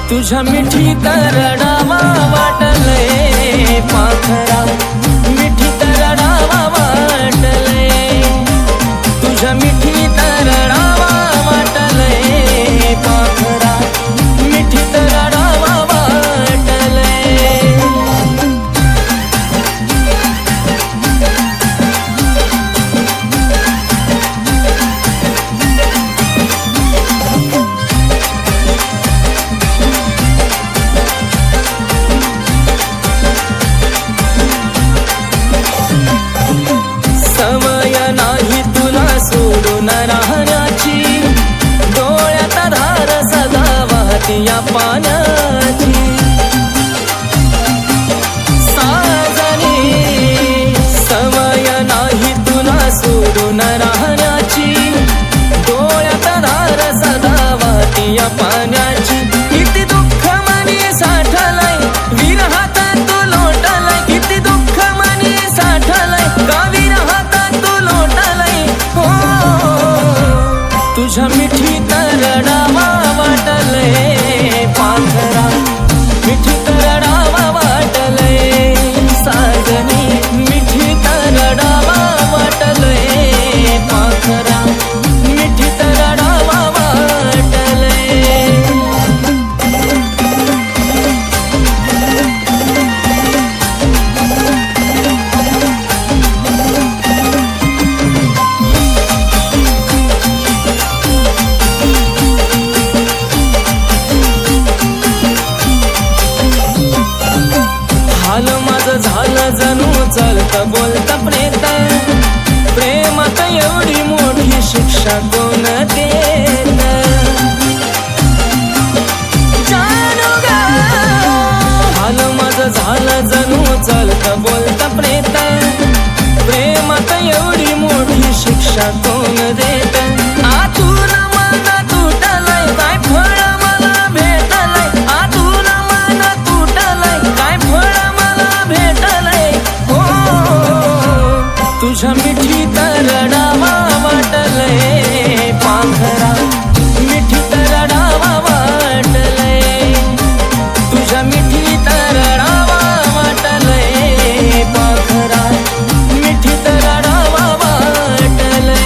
तुझ्या मिठीत रडावा वाटलंय पाखरा, मिठीत रडावा वाटलंय, तुझ्या मिठीत रडावा वाटलंय पाखरा, मिठीत रडावा वाटलंय। सवय नाही तुला सोडून राहण्याची, डोळ्यात धार सदा वाहती या पाण्याची। साजनी सवय नाही तुला सोडून राहण्याची, डोळ्यात धार सदा वाहती या पाण्याची। किती दुःख मनी साठलंय विरहात तू लोटलंय, किती दुःख मनी साठलंय का विरहात तू लोटलंय। हो तुझ्या मिठीत रडावा वाटलंय पाखरा, मिठीत रडावा वाटलंय साजनी, मिठीत रडावा वाटलंय पाखरा, मिठीत रडावा वाटलंय। हाल माझं झालं जणू चलत बोलत प्रेत, प्रेमात एवढी मोठी शिक्षा कोण देत। जानू ग हाल माझं झालं जणू चलत बोलत प्रेत, प्रेमात एवढी मोठी शिक्षा कोण देत। आतून मन तुटलंय काय फळ मला भेटलंय, आतून मन तुटलंय काय फळ मला भेटलंय। हो तुझ्या मिठीत रडावा वाटलंय पाखरा, मिठीत रडावा वाटलंय, तुझ्या मिठीत रडावा वाटलंय पाखरा, मिठीत रडावा वाटलंय।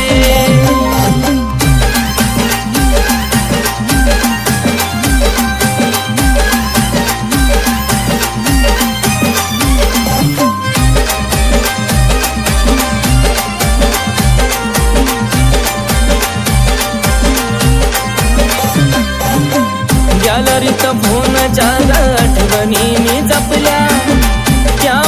गॅलरीत फोन चार आठवणी जपल्या, त्या